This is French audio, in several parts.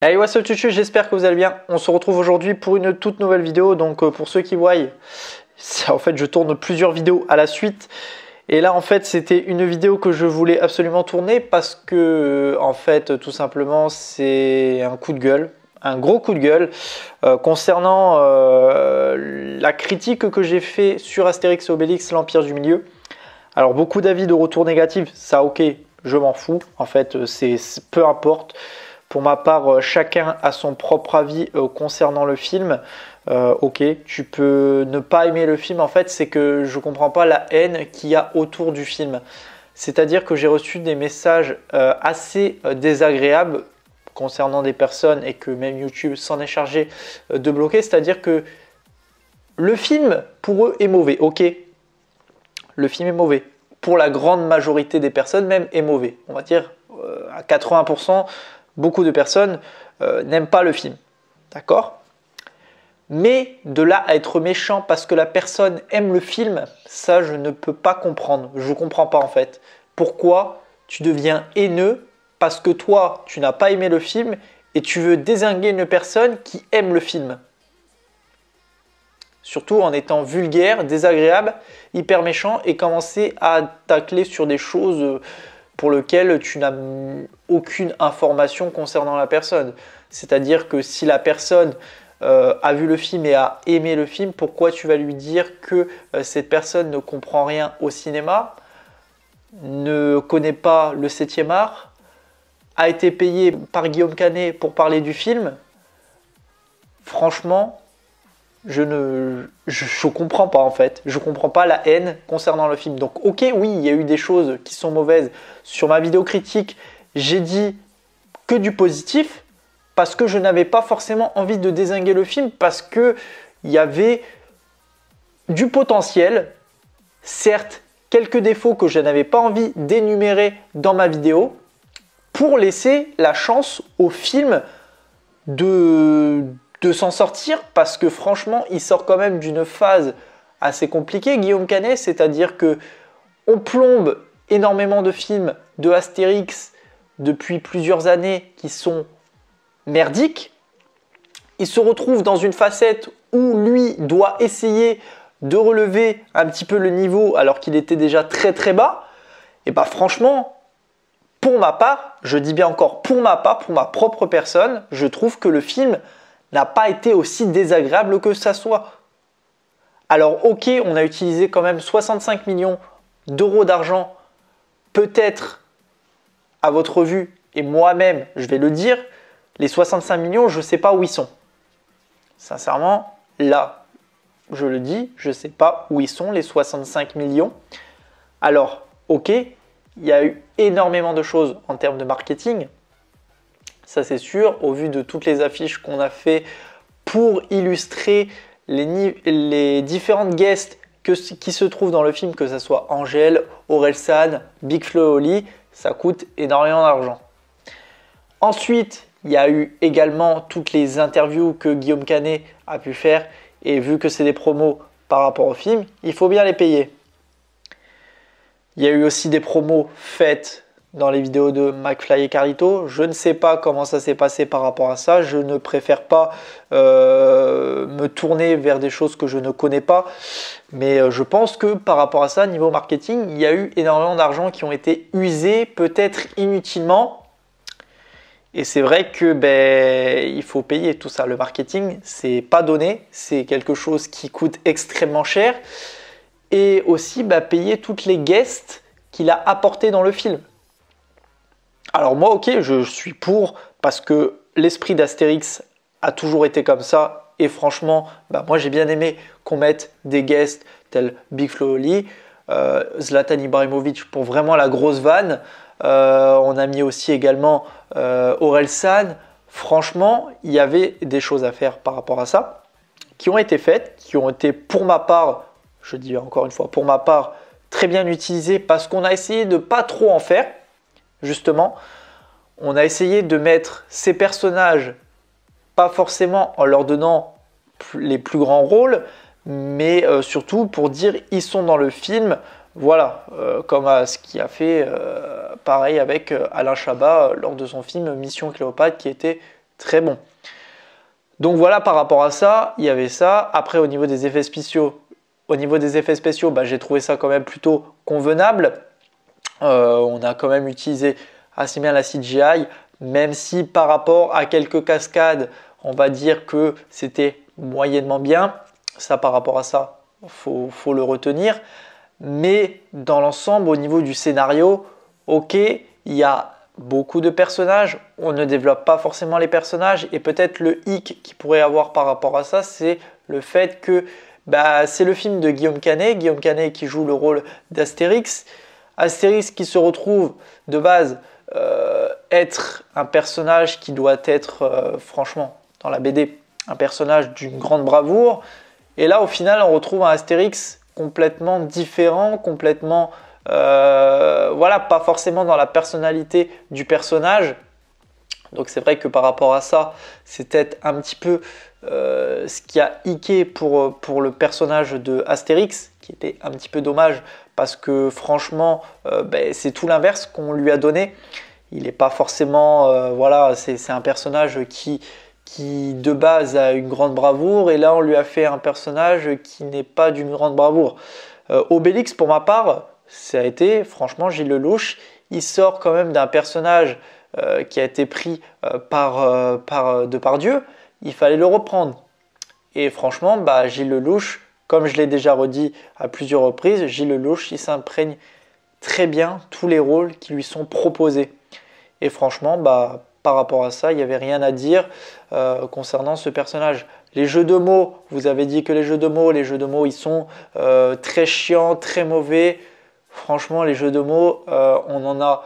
Hey, what's up tutu, j'espère que vous allez bien. On se retrouve aujourd'hui pour une toute nouvelle vidéo. Donc pour ceux qui voient, en fait je tourne plusieurs vidéos à la suite. Et là en fait c'était une vidéo que je voulais absolument tourner parce que en fait tout simplement c'est un coup de gueule. Un gros coup de gueule concernant la critique que j'ai fait sur Astérix et Obélix, l'Empire du Milieu. Alors beaucoup d'avis de retour négatifs, ça ok, je m'en fous. En fait c'est peu importe. Pour ma part, chacun a son propre avis concernant le film. Ok, tu peux ne pas aimer le film. En fait, c'est que je ne comprends pas la haine qu'il y a autour du film. C'est-à-dire que j'ai reçu des messages assez désagréables concernant des personnes et que même YouTube s'en est chargé de bloquer. C'est-à-dire que le film, pour eux, est mauvais. Ok, le film est mauvais. Pour la grande majorité des personnes, même, est mauvais. On va dire à 80%. Beaucoup de personnes n'aiment pas le film, d'accord? Mais de là à être méchant parce que la personne aime le film, ça je ne peux pas comprendre. Je ne comprends pas en fait. Pourquoi tu deviens haineux parce que toi tu n'as pas aimé le film et tu veux dézinguer une personne qui aime le film? Surtout en étant vulgaire, désagréable, hyper méchant et commencer à tacler sur des choses pour lesquelles tu n'as aucune information concernant la personne. C'est-à-dire que si la personne a vu le film et a aimé le film, pourquoi tu vas lui dire que cette personne ne comprend rien au cinéma, ne connaît pas le 7e art, a été payé par Guillaume Canet pour parler du film? Franchement, je comprends pas en fait. Je comprends pas la haine concernant le film. Donc ok, oui, il y a eu des choses qui sont mauvaises. Sur ma vidéo critique, j'ai dit que du positif parce que je n'avais pas forcément envie de dézinguer le film parce que il y avait du potentiel. Certes, quelques défauts que je n'avais pas envie d'énumérer dans ma vidéo pour laisser la chance au film de s'en sortir parce que franchement il sort quand même d'une phase assez compliquée, Guillaume Canet, c'est-à-dire que on plombe énormément de films de Astérix depuis plusieurs années qui sont merdiques. Il se retrouve dans une facette où lui doit essayer de relever un petit peu le niveau alors qu'il était déjà très très bas. Et bah franchement, pour ma part, je dis bien encore pour ma part, pour ma propre personne, je trouve que le film n'a pas été aussi désagréable que ça soit. Alors ok, on a utilisé quand même 65 millions d'euros d'argent, peut-être à votre vue, et moi-même, je vais le dire, les 65 millions, je ne sais pas où ils sont. Sincèrement, là, je le dis, je ne sais pas où ils sont les 65 millions. Alors, ok, il y a eu énormément de choses en termes de marketing. Ça c'est sûr, au vu de toutes les affiches qu'on a fait pour illustrer les différentes guests qui se trouvent dans le film, que ce soit Angèle, Orelsan, Big Flo et Oli, ça coûte énormément d'argent. Ensuite, il y a eu également toutes les interviews que Guillaume Canet a pu faire et vu que c'est des promos par rapport au film, il faut bien les payer. Il y a eu aussi des promos faites dans les vidéos de McFly et Carlito. Je ne sais pas comment ça s'est passé par rapport à ça. Je ne préfère pas me tourner vers des choses que je ne connais pas. Mais je pense que par rapport à ça, niveau marketing, il y a eu énormément d'argent qui ont été usés, peut-être inutilement. Et c'est vrai que il faut payer tout ça. Le marketing, c'est pas donné. C'est quelque chose qui coûte extrêmement cher. Et aussi payer toutes les guests qu'il a apportées dans le film. Alors moi, ok, je suis pour parce que l'esprit d'Astérix a toujours été comme ça. Et franchement, moi j'ai bien aimé qu'on mette des guests tels Big Flo et Oli, Zlatan Ibrahimovic pour vraiment la grosse vanne. On a mis aussi également Orelsan. Franchement, il y avait des choses à faire par rapport à ça qui ont été faites, qui ont été pour ma part, je dis encore une fois, pour ma part, très bien utilisées parce qu'on a essayé de pas trop en faire. Justement, on a essayé de mettre ces personnages, pas forcément en leur donnant les plus grands rôles, mais surtout pour dire ils sont dans le film, voilà, comme ce qui a fait pareil avec Alain Chabat lors de son film Mission Cléopâtre qui était très bon. Donc voilà, par rapport à ça, il y avait ça. Après, au niveau des effets spéciaux, j'ai trouvé ça quand même plutôt convenable. On a quand même utilisé assez bien la CGI, même si par rapport à quelques cascades, on va dire que c'était moyennement bien. Ça, par rapport à ça, faut le retenir. Mais dans l'ensemble, au niveau du scénario, ok, il y a beaucoup de personnages, on ne développe pas forcément les personnages et peut-être le hic qu'il pourrait avoir par rapport à ça, c'est le fait que c'est le film de Guillaume Canet qui joue le rôle d'Astérix. Astérix qui se retrouve de base être un personnage qui doit être, franchement, dans la BD, un personnage d'une grande bravoure. Et là, au final, on retrouve un Astérix complètement différent, complètement, pas forcément dans la personnalité du personnage. Donc c'est vrai que par rapport à ça, c'est peut-être un petit peu ce qui a hiqué pour le personnage de Astérix, qui était un petit peu dommage parce que franchement, c'est tout l'inverse qu'on lui a donné. Il n'est pas forcément, c'est un personnage qui de base a une grande bravoure et là on lui a fait un personnage qui n'est pas d'une grande bravoure. Obélix, pour ma part, ça a été franchement Gilles Lelouch. Il sort quand même d'un personnage qui a été pris par Depardieu. Il fallait le reprendre. Et franchement, Gilles Lelouch, comme je l'ai déjà redit à plusieurs reprises, Gilles Lelouch, il s'imprègne très bien tous les rôles qui lui sont proposés. Et franchement, par rapport à ça, il n'y avait rien à dire concernant ce personnage. Les jeux de mots, vous avez dit que les jeux de mots, ils sont très chiants, très mauvais. Franchement, les jeux de mots, on en a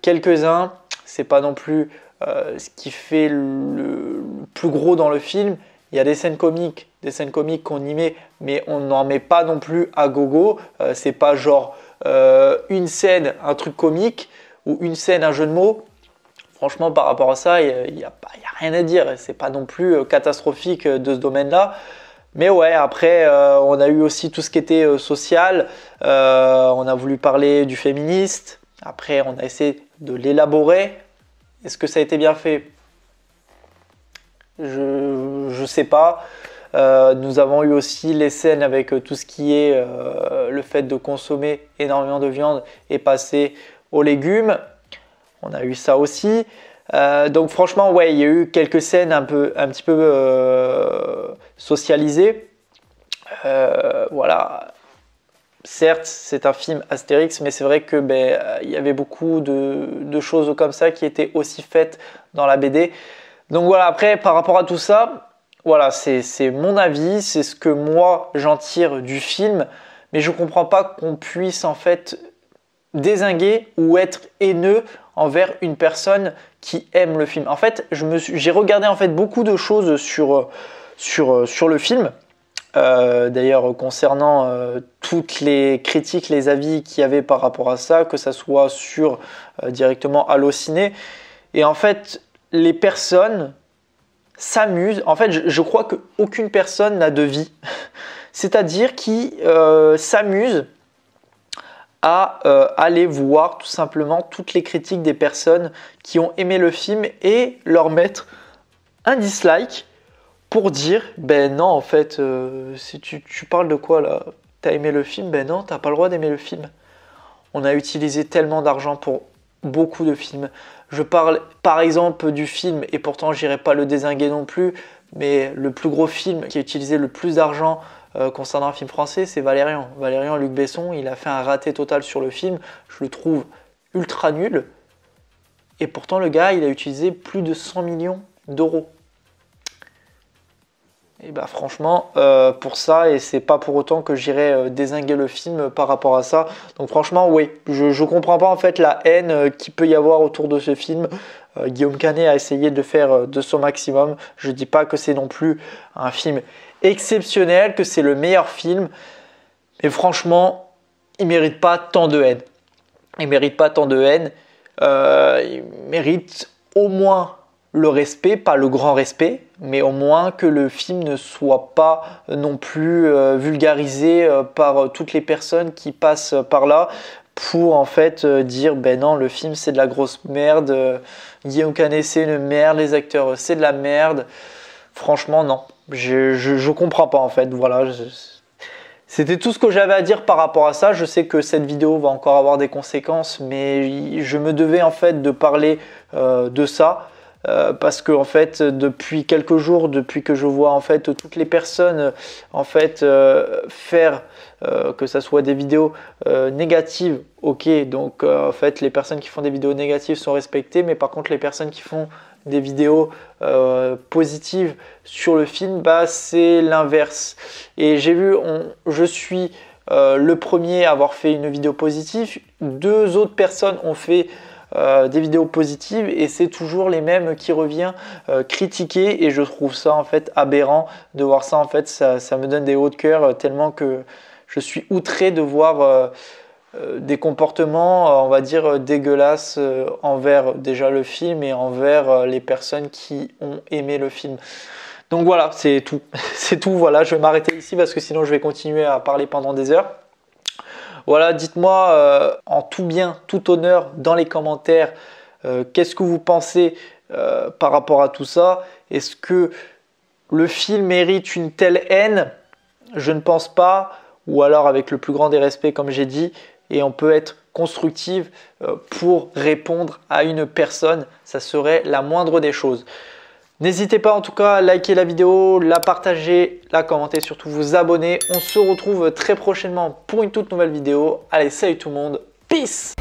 quelques-uns. C'est pas non plus ce qui fait le plus gros dans le film. Il y a des scènes comiques qu'on y met, mais on n'en met pas non plus à gogo. C'est pas genre une scène, un truc comique ou une scène, un jeu de mots. Franchement, par rapport à ça, il n'y a rien à dire. C'est pas non plus catastrophique de ce domaine-là. Mais ouais, après, on a eu aussi tout ce qui était social. On a voulu parler du féministe. Après, on a essayé de l'élaborer. Est-ce que ça a été bien fait? Je sais pas. Nous avons eu aussi les scènes avec tout ce qui est le fait de consommer énormément de viande et passer aux légumes. On a eu ça aussi. Donc franchement, ouais, il y a eu quelques scènes un petit peu socialisées. Voilà. Certes, c'est un film Astérix, mais c'est vrai que il y avait beaucoup de choses comme ça qui étaient aussi faites dans la BD. Donc voilà, après, par rapport à tout ça, voilà, c'est mon avis, c'est ce que moi j'en tire du film, mais je ne comprends pas qu'on puisse en fait dézinguer ou être haineux envers une personne qui aime le film. En fait, j'ai regardé en fait beaucoup de choses sur le film. D'ailleurs, concernant toutes les critiques, les avis qu'il y avait par rapport à ça, que ça soit sur directement Allociné. Et en fait, les personnes s'amusent. En fait, je crois qu'aucune personne n'a de vie. C'est-à-dire qui s'amusent à aller voir tout simplement toutes les critiques des personnes qui ont aimé le film et leur mettre un dislike pour dire non, en fait, si tu parles de quoi là? T'as aimé le film? Non, t'as pas le droit d'aimer le film. On a utilisé tellement d'argent pour beaucoup de films. Je parle par exemple du film, et pourtant j'irai pas le dézinguer non plus, mais le plus gros film qui a utilisé le plus d'argent concernant un film français, c'est Valérian. Valérian, Luc Besson, il a fait un raté total sur le film. Je le trouve ultra nul. Et pourtant, le gars, il a utilisé plus de 100 millions d'euros. Et franchement, pour ça, et c'est pas pour autant que j'irai dézinguer le film par rapport à ça. Donc franchement, oui, je comprends pas en fait la haine qu'il peut y avoir autour de ce film. Guillaume Canet a essayé de faire de son maximum. Je dis pas que c'est non plus un film exceptionnel, que c'est le meilleur film, mais franchement, il mérite pas tant de haine. Il mérite pas tant de haine. Il mérite au moins le respect, pas le grand respect, mais au moins que le film ne soit pas non plus vulgarisé par toutes les personnes qui passent par là, pour en fait dire ben non, le film c'est de la grosse merde, Guillaume Canet c'est une merde, les acteurs c'est de la merde. Franchement non, je comprends pas en fait, voilà. C'était tout ce que j'avais à dire par rapport à ça. Je sais que cette vidéo va encore avoir des conséquences, mais je me devais en fait de parler de ça. Parce que en fait depuis quelques jours, depuis que je vois en fait toutes les personnes en fait faire que ça soit des vidéos négatives, ok, donc en fait les personnes qui font des vidéos négatives sont respectées, mais par contre les personnes qui font des vidéos positives sur le film, bah c'est l'inverse. Et j'ai vu, je suis le premier à avoir fait une vidéo positive, 2 autres personnes ont fait des vidéos positives et c'est toujours les mêmes qui reviennent critiquer, et je trouve ça en fait aberrant de voir ça. En fait ça me donne des hauts de cœur tellement que je suis outré de voir des comportements on va dire dégueulasses envers déjà le film et envers les personnes qui ont aimé le film. Donc voilà, c'est tout. C'est tout, voilà, je vais m'arrêter ici parce que sinon je vais continuer à parler pendant des heures. Voilà, dites-moi en tout bien, tout honneur dans les commentaires qu'est-ce que vous pensez par rapport à tout ça. Est-ce que le film mérite une telle haine? Je ne pense pas, ou alors avec le plus grand des respects comme j'ai dit, et on peut être constructive pour répondre à une personne, ça serait la moindre des choses. N'hésitez pas en tout cas à liker la vidéo, la partager, la commenter, surtout vous abonner. On se retrouve très prochainement pour une toute nouvelle vidéo. Allez, salut tout le monde, peace!